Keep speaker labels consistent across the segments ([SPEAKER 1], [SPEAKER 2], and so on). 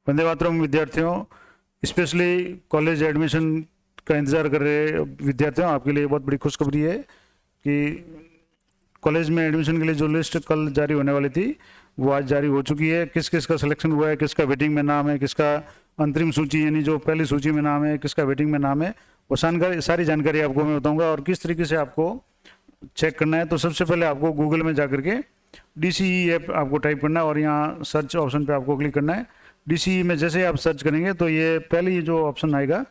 [SPEAKER 1] वंदे मातरम विद्यार्थियों, specially college admission का इंतज़ार कर रहे विद्यार्थियों, आपके लिए बहुत बड़ी खुशखबरी है कि कॉलेज में एडमिशन के लिए जो लिस्ट कल जारी होने वाली थी वो आज जारी हो चुकी है। किस किस का सिलेक्शन हुआ है, किसका वेटिंग में नाम है, किसका अंतरिम सूची यानी जो पहली सूची में नाम है, किसका वेटिंग में नाम है, वो सारी जानकारी आपको मैं बताऊंगा और किस तरीके से आपको चेक करना है। तो सबसे पहले आपको गूगल में जा करके DCE ऐप आपको टाइप करना है और यहाँ सर्च ऑप्शन पे आपको क्लिक करना है। DCE में जैसे आप सर्च करेंगे तो ये पहले जो ऑप्शन आएगा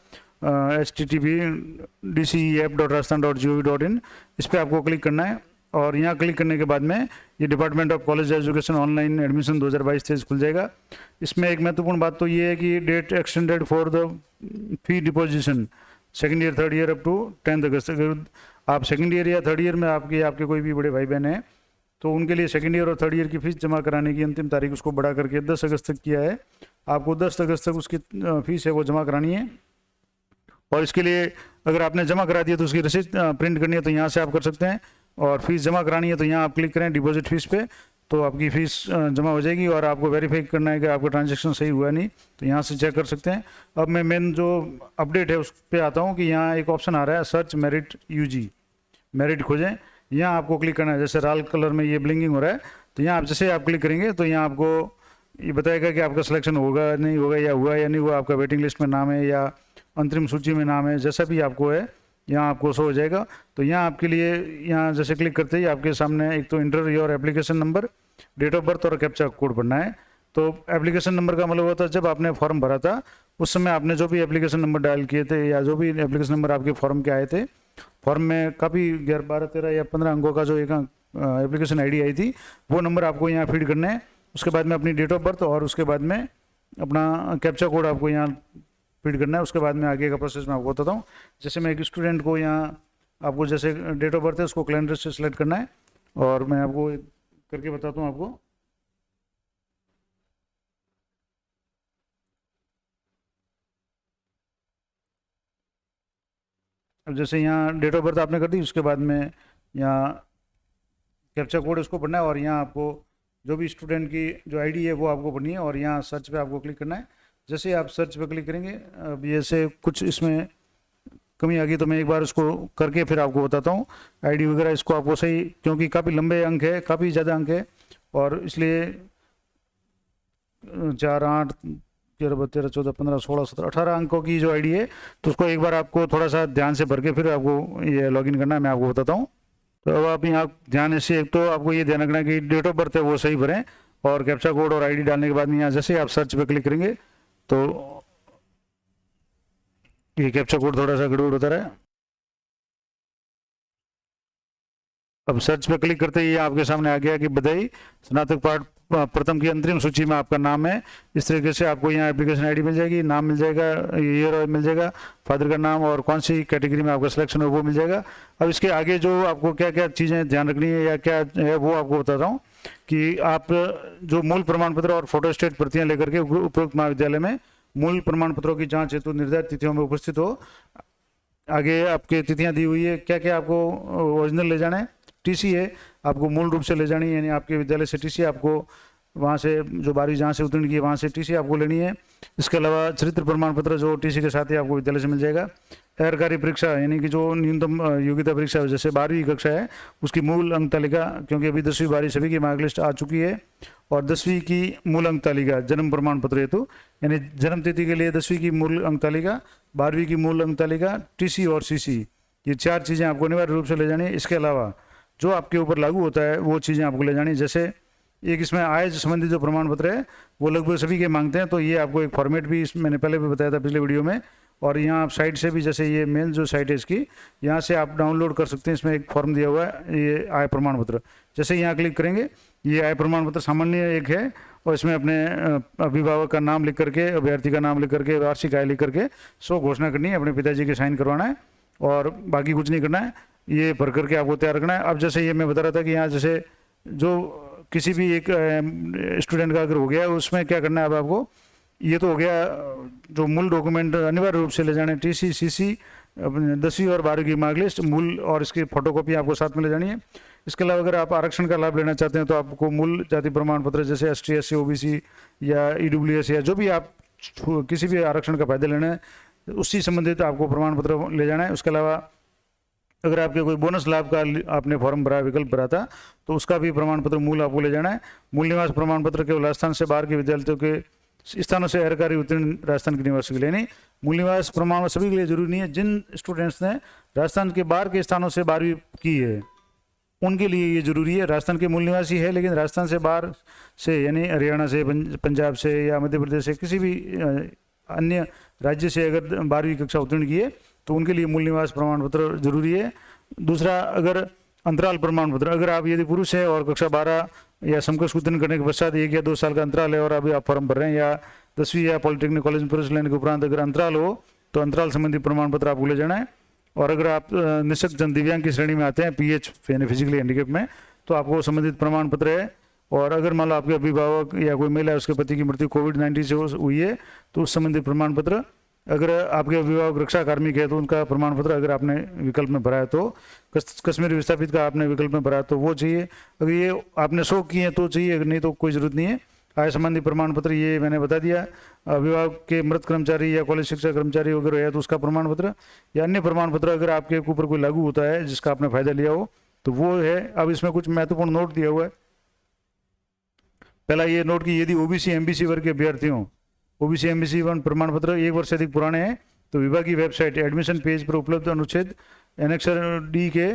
[SPEAKER 1] http://dceapp.rajasthan.gov.in, इस पर आपको क्लिक करना है और यहाँ क्लिक करने के बाद में ये department of college education online admission 2022-23 खुल जाएगा। इसमें एक महत्वपूर्ण बात तो ये है कि date extended for the fee deposition second year third year up to 10 August. अगर आप सेकेंड ईयर या थर्ड ईयर में आपके कोई भी बड़े भाई बहन हैं तो उनके लिए सेकेंड ईयर और थर्ड ईयर की फीस जमा कराने की अंतिम तारीख उसको बढ़ा करके 10 अगस्त तक किया है। आपको 10 अगस्त तक उसकी फीस है वो जमा करानी है और इसके लिए अगर आपने जमा करा दिया तो उसकी रसीद प्रिंट करनी है तो यहाँ से आप कर सकते हैं और फीस जमा करानी है तो यहाँ आप क्लिक करें डिपॉजिट फीस पे, तो आपकी फ़ीस जमा हो जाएगी और आपको वेरीफाई करना है कि आपका ट्रांजैक्शन सही हुआ नहीं, तो यहाँ से चेक कर सकते हैं। अब मैं मेन जो अपडेट है उस पर आता हूँ कि यहाँ एक ऑप्शन आ रहा है सर्च मेरिट UG, मेरिट खोजें। यहाँ आपको क्लिक करना है, जैसे लाल कलर में ये ब्लिंकिंग हो रहा है तो यहाँ आप जैसे आप क्लिक करेंगे तो यहाँ आपको ये बताएगा कि आपका सिलेक्शन होगा नहीं होगा, या हुआ या नहीं हुआ, आपका वेटिंग लिस्ट में नाम है या अंतरिम सूची में नाम है, जैसा भी आपको है यहाँ आपको शो हो जाएगा। तो यहाँ आपके लिए यहाँ जैसे क्लिक करते ही आपके सामने एक तो enter your application number, date of birth और कैप्चा कोड भरना है। तो एप्लीकेशन नंबर का मतलब होता है जब आपने फॉर्म भरा था उस समय आपने जो भी एप्लीकेशन नंबर डायल किए थे या जो भी एप्लीकेशन नंबर आपके फॉर्म के आए थे, फॉर्म में काफ़ी 11, 12, 13 या 15 अंकों का जो एक एप्लीकेशन ID आई थी वो नंबर आपको यहाँ फीड करना है। उसके बाद में अपनी डेट ऑफ बर्थ और उसके बाद में अपना कैप्चा कोड आपको यहाँ फीड करना है। उसके बाद में आगे का प्रोसेस मैं आपको बताता हूँ। जैसे मैं एक स्टूडेंट को यहाँ आपको जैसे डेट ऑफ बर्थ है उसको कैलेंडर से सिलेक्ट करना है और मैं आपको करके बताता हूँ आपको। अब जैसे यहाँ डेट ऑफ बर्थ आपने कर दी, उसके बाद में यहाँ कैप्चा कोड उसको पढ़ना है और यहाँ आपको जो भी स्टूडेंट की जो ID है वो आपको पढ़नी है और यहाँ सर्च पे आपको क्लिक करना है। जैसे आप सर्च पे क्लिक करेंगे अब ये से कुछ इसमें कमी आ गई तो मैं एक बार उसको करके फिर आपको बताता हूँ। ID वगैरह इसको आपको सही, क्योंकि काफ़ी लंबे अंक है, काफ़ी ज़्यादा अंक है और इसलिए 4, 8, 13, 14, 15, 16, 17, 18 अंकों की जो ID है तो उसको एक बार आपको थोड़ा सा ध्यान से भर के फिर आपको ये लॉगिन करना है। मैं आपको बताता हूँ। तो अब आप यहाँ ध्यान से एक तो आपको ये ध्यान रखना है कि डेट ऑफ बर्थ है वो सही भरें और कैप्चा कोड और ID डालने के बाद में यहाँ जैसे आप सर्च पे क्लिक करेंगे तो ये कैप्चा कोड थोड़ा सा गड़बड़ होता रहा है। अब सर्च पे क्लिक करते ही आपके सामने आ गया कि बधाई, स्नातक पाठ प्रथम की अंतरिम सूची में आपका नाम है। इस तरीके से आपको यहाँ एप्लीकेशन ID मिल जाएगी, नाम मिल जाएगा, ईयर मिल जाएगा, फादर का नाम और कौन सी कैटेगरी में आपका सिलेक्शन है वो मिल जाएगा। अब इसके आगे जो आपको क्या क्या चीज़ें ध्यान रखनी है या क्या है वो आपको बता रहा हूँ कि आप जो मूल प्रमाण पत्र और फोटोस्टेट प्रतियाँ लेकर के उपयुक्त महाविद्यालय में मूल प्रमाण पत्रों की जाँच हेतु निर्धारित तिथियों में उपस्थित हो। आगे आपके तिथियाँ दी हुई है, क्या क्या आपको ओरिजिनल ले जाना है। TC है आपको मूल रूप से ले जानी है, यानी आपके विद्यालय से TC आपको वहाँ से जो 12वीं जहाँ से उत्तीर्ण की है वहाँ से TC आपको लेनी है। इसके अलावा चरित्र प्रमाण पत्र जो TC के साथ ही आपको विद्यालय से मिल जाएगा। सरकारी परीक्षा यानी कि जो न्यूनतम योग्यता परीक्षा है जैसे 12वीं कक्षा है उसकी मूल अंक तालिका, क्योंकि अभी 10वीं 12वीं सभी की मार्क लिस्ट आ चुकी है, और 10वीं की मूल अंक तालिका जन्म प्रमाण पत्र हेतु यानी जन्म तिथि के लिए 10वीं की मूल अंक तालिका, 12वीं की मूल अंक तालिका, TC और CC, ये 4 चीज़ें आपको अनिवार्य रूप से ले जानी है। इसके अलावा जो आपके ऊपर लागू होता है वो चीज़ें आपको ले जानी है। जैसे एक इसमें आय से संबंधित जो प्रमाण पत्र है वो लगभग सभी के मांगते हैं, तो ये आपको एक फॉर्मेट भी मैंने पहले भी बताया था पिछले वीडियो में, और यहाँ आप साइट से भी जैसे ये मेन जो साइट है इसकी यहाँ से आप डाउनलोड कर सकते हैं। इसमें एक फॉर्म दिया हुआ है ये आय प्रमाण पत्र, जैसे यहाँ क्लिक करेंगे ये आय प्रमाण पत्र सामान्य एक है और इसमें अपने अभिभावक का नाम लिख करके, अभ्यर्थी का नाम लिख करके, वार्षिक आय लिख करके सो घोषणा करनी है, अपने पिताजी के साइन करवाना है और बाकी कुछ नहीं करना है, ये भर करके आपको तैयार रखना है। अब जैसे ये मैं बता रहा था कि यहाँ जैसे जो किसी भी एक स्टूडेंट का अगर हो गया उसमें क्या करना है अब आपको, ये तो हो गया जो मूल डॉक्यूमेंट अनिवार्य रूप से ले जाने TC CC, अपने 10वीं और 12वीं की मार्क लिस्ट मूल और इसकी फोटोकॉपी आपको साथ में ले जानी है। इसके अलावा अगर आप आरक्षण का लाभ लेना चाहते हैं तो आपको मूल जाति प्रमाण पत्र जैसे ST SC OBC या EWS या जो भी आप किसी भी आरक्षण का फायदा लेना है उससे संबंधित आपको प्रमाण पत्र ले जाना है। उसके अलावा अगर आपके कोई बोनस लाभ का आपने फॉर्म भरा, विकल्प भरा था, तो उसका भी प्रमाण पत्र मूल आपको ले जाना है। मूल निवास प्रमाण पत्र केवल राजस्थान से बाहर के विद्यार्थियों के स्थानों से गैरकारी उत्तीर्ण राजस्थान के निवासी के लिए नहीं। मूल निवास प्रमाण सभी के लिए जरूरी नहीं है। जिन स्टूडेंट्स ने राजस्थान के बाहर के स्थानों से 12वीं की है उनके लिए ये जरूरी है। राजस्थान के मूल निवासी है लेकिन राजस्थान से बाहर से यानी हरियाणा से, पंजाब से या मध्य प्रदेश से, किसी भी अन्य राज्य से अगर 12वीं कक्षा उत्तीर्ण की है तो उनके लिए मूल निवास प्रमाण पत्र जरूरी है। दूसरा, अगर अंतराल प्रमाण पत्र, अगर आप यदि पुरुष है और कक्षा 12 या समकक्ष उत्तीर्ण करने के पश्चात 1 या 2 साल का अंतराल है और अभी आप फॉर्म भर रहे हैं, या 10वीं या पॉलिटेक्निक कॉलेज में प्रवेश लेने के उपरांत अगर अंतराल हो तो अंतराल संबंधी प्रमाण पत्र आपको ले जाना है। और अगर आप निःशक्त दिव्यांग की श्रेणी में आते हैं, PH यानी फिजिकली हैंडीकेप में, तो आपको संबंधित प्रमाण पत्र है। और अगर मान लो आपके अभिभावक या कोई महिला उसके पति की मृत्यु कोविड-19 से हुई है तो उस संबंधित प्रमाण पत्र। अगर आपके अभिभावक रक्षा कार्मिक है तो उनका प्रमाण पत्र अगर आपने विकल्प में भरा है तो, कश्मीर विस्थापित का आपने विकल्प में भरा है तो वो चाहिए। अगर ये आपने शौक किए हैं तो चाहिए, अगर नहीं तो कोई ज़रूरत नहीं है। आय संबंधी प्रमाण पत्र ये मैंने बता दिया। अभिभावक के मृत कर्मचारी या कॉलेज शिक्षा कर्मचारी वगैरह है तो उसका प्रमाण पत्र, या अन्य प्रमाण पत्र अगर आपके ऊपर कोई लागू होता है जिसका आपने फायदा लिया हो तो वो है। अब इसमें कुछ महत्वपूर्ण नोट दिया हुआ है। पहला ये नोट कि यदि OBC MBC वर्ग के अभ्यर्थियों OBC MBC 1 प्रमाण पत्र 1 वर्ष से अधिक पुराने हैं तो विभागीय वेबसाइट एडमिशन पेज पर उपलब्ध अनुच्छेद एनेक्सर D के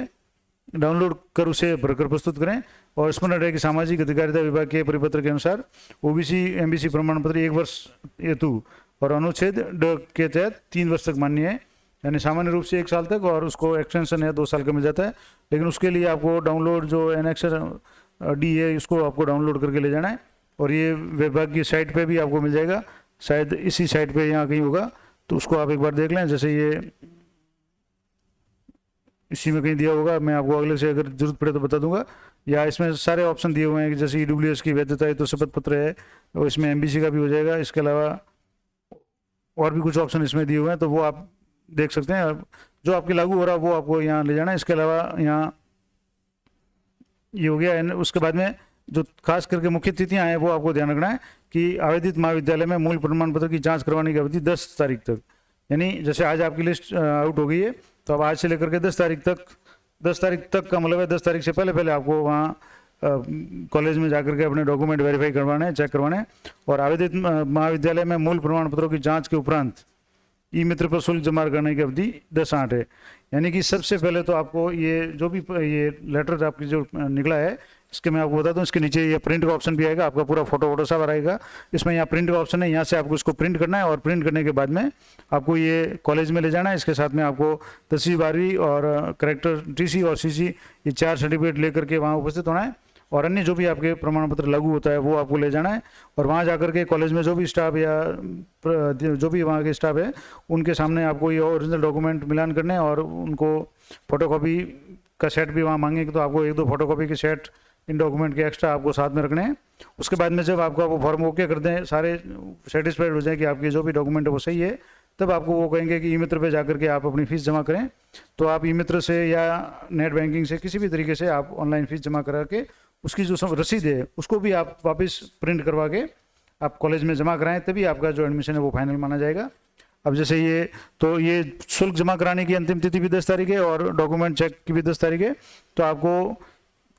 [SPEAKER 1] डाउनलोड कर उसे भरकर प्रस्तुत करें। और स्मरण रहे कि सामाजिक अधिकारिता विभाग के परिपत्र के अनुसार OBC MBC प्रमाण पत्र 1 वर्ष हेतु और अनुच्छेद D के तहत 3 वर्ष तक मान्य है, यानी सामान्य रूप से 1 साल तक, और उसको एक्सटेंशन है 2 साल का मिल जाता है। लेकिन उसके लिए आपको डाउनलोड जो एनेक्सर D है इसको आपको डाउनलोड करके ले जाना है। और ये विभाग की साइट पे भी आपको मिल जाएगा, शायद इसी साइट पे यहाँ कहीं होगा, तो उसको आप एक बार देख लें। जैसे ये इसी में कहीं दिया होगा, मैं आपको अगले से अगर जरूरत पड़े तो बता दूंगा। या इसमें सारे ऑप्शन दिए हुए हैं कि जैसे EWS की वैधता है तो शपथ पत्र है, और इसमें MBC का भी हो जाएगा। इसके अलावा और भी कुछ ऑप्शन इसमें दिए हुए हैं तो वो आप देख सकते हैं। जो आपके लागू हो रहा है वो आपको यहाँ ले जाना है। इसके अलावा यहाँ ये हो गया। उसके बाद में जो खास करके मुख्य तिथियां हैं वो आपको ध्यान रखना है कि आवेदित महाविद्यालय में मूल प्रमाण पत्र की जांच करवाने की अवधि 10 तारीख तक, यानी जैसे आज आपकी लिस्ट आउट हो गई है तो अब आज से लेकर के 10 तारीख तक का मतलब है 10 तारीख से पहले आपको वहाँ कॉलेज में जाकर के अपने डॉक्यूमेंट वेरीफाई करवाने हैं, चेक करवाने हैं। और आवेदित महाविद्यालय में मूल प्रमाण पत्रों की जाँच के उपरांत ई-मित्र पर शुल्क जमा करने की अवधि 10/8 है। यानी कि सबसे पहले तो आपको ये जो भी ये लेटर आपकी जो निकला है इसके मैं आपको बता दूं, इसके नीचे ये प्रिंट का ऑप्शन भी आएगा, आपका पूरा फोटो सब आएगा। इसमें यहाँ प्रिंट का ऑप्शन है, यहाँ से आपको इसको प्रिंट करना है और प्रिंट करने के बाद में आपको ये कॉलेज में ले जाना है। इसके साथ में आपको 10वीं 12वीं और करेक्टर TC और CC ये 4 सर्टिफिकेट लेकर के वहाँ उपस्थित होना है। और अन्य जो भी आपके प्रमाण पत्र लागू होता है वो आपको ले जाना है। और वहाँ जाकर के कॉलेज में जो भी स्टाफ या जो भी वहाँ के स्टाफ है उनके सामने आपको ये ओरिजिनल डॉक्यूमेंट मिलान करने हैं और उनको फोटोकॉपी का सेट भी वहाँ मांगेंगे तो आपको 1-2 फोटोकॉपी के सेट इन डॉक्यूमेंट के एक्स्ट्रा आपको साथ में रखने हैं। उसके बाद में जब आपका वो फॉर्म ओके कर दें, सारे सेटिस्फाइड हो जाए कि आपके जो भी डॉक्यूमेंट है वो सही है, तब आपको वो कहेंगे कि ई-मित्र पे जाकर के आप अपनी फ़ीस जमा करें। तो आप ई-मित्र से या नेट बैंकिंग से किसी भी तरीके से आप ऑनलाइन फ़ीस जमा करा के उसकी जो रसीद है उसको भी आप वापस प्रिंट करवा के आप कॉलेज में जमा कराएं, तभी आपका जो एडमिशन है वो फाइनल माना जाएगा। अब जैसे ये शुल्क जमा कराने की अंतिम तिथि भी 10 तारीख है और डॉक्यूमेंट चेक की भी 10 तारीख है। तो आपको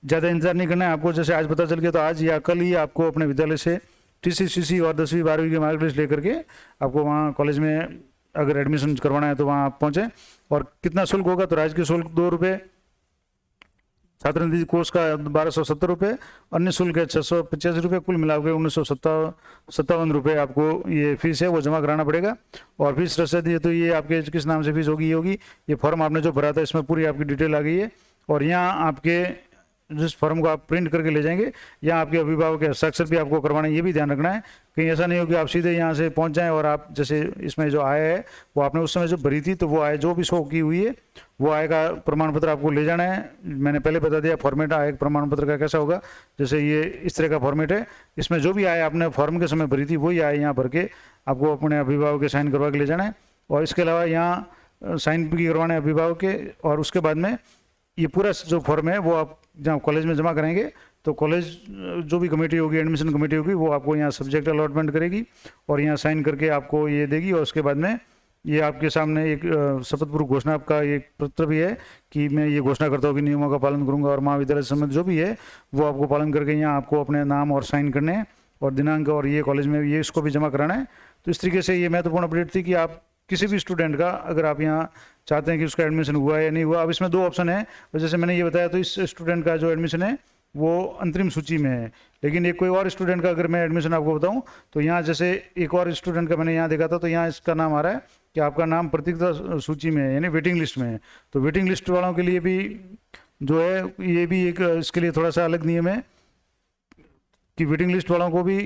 [SPEAKER 1] ज़्यादा इंतजार नहीं करना है। आपको जैसे आज पता चल गया तो आज या कल ही आपको अपने विद्यालय से TC CC और 10वीं 12वीं की मार्कलिस्ट लेकर के आपको वहाँ कॉलेज में अगर एडमिशन करवाना है तो वहाँ आप पहुँचें। और कितना शुल्क होगा तो राज्य के शुल्क 2 रुपये, छात्रवृत्ति कोर्स का 1270 रुपये, अन्य शुल्क है 685 रुपये, कुल मिलाकर 1957 रुपये आपको ये फीस है वो जमा कराना पड़ेगा। और फीस रसीद ये तो ये आपके किस नाम से फीस होगी ये फॉर्म आपने जो भरा था इसमें पूरी आपकी डिटेल आ गई है। और यहाँ आपके जिस फॉर्म को आप प्रिंट करके ले जाएंगे यहाँ आपके अभिभावक के हस्ताक्षर भी आपको करवाना है, ये भी ध्यान रखना है। कहीं ऐसा नहीं हो कि आप सीधे यहाँ से पहुँच जाएँ और आप जैसे इसमें जो आय है वो आपने उस समय जो भरी थी तो वो आय जो भी शो की हुई है वो आय का प्रमाण पत्र आपको ले जाना है। मैंने पहले बता दिया फॉर्मेट आय प्रमाण पत्र का कैसा होगा। जैसे ये इस तरह का फॉर्मेट है, इसमें जो भी आय आपने फॉर्म के समय भरी थी वही आय यहाँ भर के आपको अपने अभिभावक के साइन करवा के ले जाना है। और इसके अलावा यहाँ साइन भी करवाना है अभिभावक के। और उसके बाद में ये पूरा जो फॉर्म है वो आप जहाँ कॉलेज में जमा कराएंगे तो कॉलेज जो भी कमेटी होगी, एडमिशन कमेटी होगी, वो आपको यहाँ सब्जेक्ट अलॉटमेंट करेगी और यहाँ साइन करके आपको ये देगी। और उसके बाद में ये आपके सामने एक शपथ पूर्वक घोषणा का एक पत्र भी है कि मैं ये घोषणा करता हूँ कि नियमों का पालन करूँगा और महाविद्यालय संबंध जो भी है वो आपको पालन करके यहाँ आपको अपने नाम और साइन करने हैं और दिनांक और ये कॉलेज में ये इसको भी जमा कराना है। तो इस तरीके से ये महत्वपूर्ण अपडेट थी कि आप किसी भी स्टूडेंट का अगर आप यहाँ चाहते हैं कि उसका एडमिशन हुआ है या नहीं हुआ, अब इसमें 2 ऑप्शन है। जैसे मैंने ये बताया तो इस स्टूडेंट का जो एडमिशन है वो अंतरिम सूची में है, लेकिन एक कोई और स्टूडेंट का अगर मैं एडमिशन आपको बताऊं तो यहाँ जैसे एक और स्टूडेंट का मैंने यहाँ देखा था तो यहाँ इसका नाम आ रहा है कि आपका नाम प्रतीक्षा सूची में है, यानी वेटिंग लिस्ट में है। तो वेटिंग लिस्ट वालों के लिए भी जो है ये भी एक इसके लिए थोड़ा सा अलग नियम है कि वेटिंग लिस्ट वालों को भी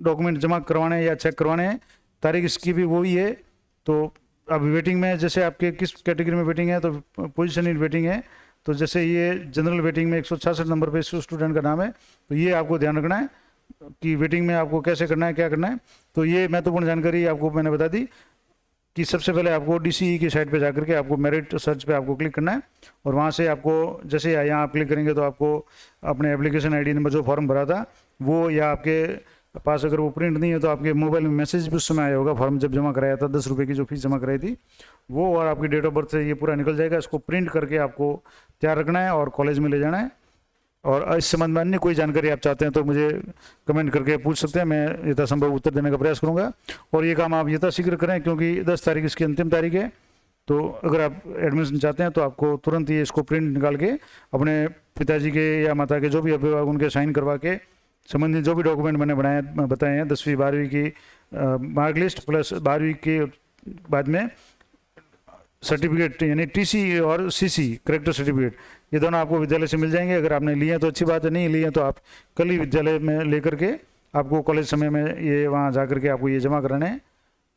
[SPEAKER 1] डॉक्यूमेंट जमा करवाने हैं या चेक करवाने हैं। तारीख इसकी भी वही है। तो अब वेटिंग में जैसे आपके किस कैटेगरी में वेटिंग है तो पोजीशन इन वेटिंग है। तो जैसे ये जनरल वेटिंग में 166 नंबर पे स्टूडेंट का नाम है, तो ये आपको ध्यान रखना है कि वेटिंग में आपको कैसे करना है, क्या करना है। तो ये महत्वपूर्ण जानकारी आपको मैंने बता दी कि सबसे पहले आपको DCE की साइट पे जाकर के आपको मेरिट सर्च पे आपको क्लिक करना है और वहाँ से आपको जैसे यहाँ आप क्लिक करेंगे तो आपको अपने एप्लीकेशन ID नंबर जो फॉर्म भरा था वो, या आपके पास अगर वो प्रिंट नहीं है तो आपके मोबाइल में मैसेज भी उस समय आया होगा, फॉर्म जब जमा कराया था 10 रुपये की जो फीस जमा कराई थी वो, और आपकी डेट ऑफ बर्थ से ये पूरा निकल जाएगा। इसको प्रिंट करके आपको तैयार रखना है और कॉलेज में ले जाना है। और इस संबंध में अन्य कोई जानकारी आप चाहते हैं तो मुझे कमेंट करके पूछ सकते हैं, मैं यथासंभव उत्तर देने का प्रयास करूंगा। और ये काम आप यथाशीघ्र करें क्योंकि 10 तारीख इसकी अंतिम तारीख है। तो अगर आप एडमिशन चाहते हैं तो आपको तुरंत ही इसको प्रिंट निकाल के अपने पिताजी के या माता के जो भी अभिभावक उनके साइन करवा के संबंधित जो भी डॉक्यूमेंट मैंने बताए हैं 10वीं 12वीं की मार्कलिस्ट प्लस 12वीं के बाद में सर्टिफिकेट यानी TC और CC करेक्टर सर्टिफिकेट, ये दोनों आपको विद्यालय से मिल जाएंगे। अगर आपने लिए हैं तो अच्छी बात है, नहीं लिए हैं तो आप कल ही विद्यालय में लेकर के आपको कॉलेज समय में ये वहाँ जा कर के आपको ये जमा कराने हैं।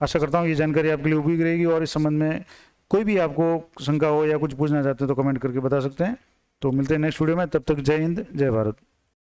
[SPEAKER 1] आशा करता हूँ ये जानकारी आपके लिए उपयोगी रहेगी और इस संबंध में कोई भी आपको शंका हो या कुछ पूछना चाहते हैं तो कमेंट करके बता सकते हैं। तो मिलते हैं नेक्स्ट वीडियो में, तब तक जय हिंद जय भारत।